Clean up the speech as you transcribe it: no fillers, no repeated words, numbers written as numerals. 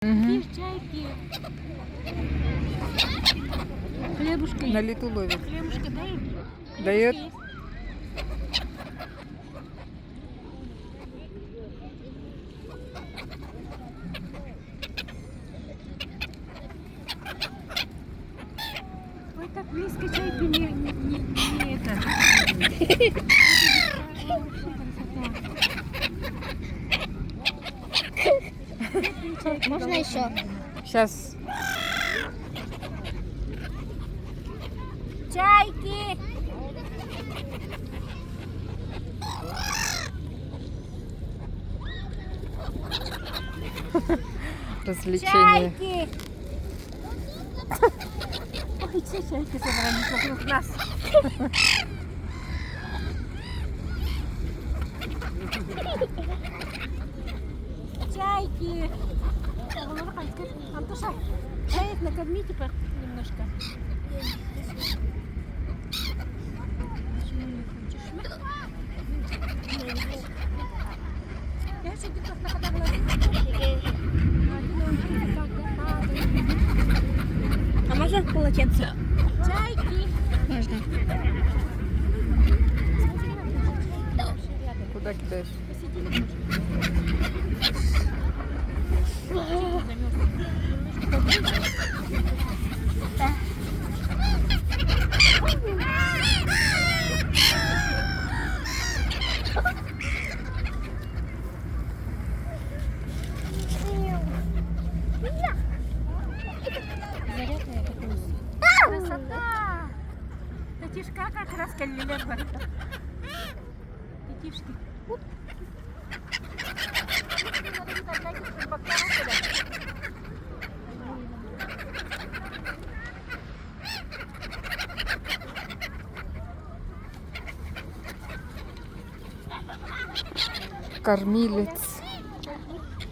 Угу. Чайки. Хлебушка На есть. лету ловит. Хлебушка дай. Дает. Хлебушка есть. Ой, так близко чайки не это. Можно еще? Сейчас. Чайки! Развлечение. Чайки! Ой, все чайки собрались вокруг нас. Чайки! Антоша, чаек накормите немножко. Почему не хочешь? Я еще где-то когда А можно полотенце? Чайки! Можно. Куда кидаешь? Красота! Татишка как раз калилер бар. Татишки. Кормилец.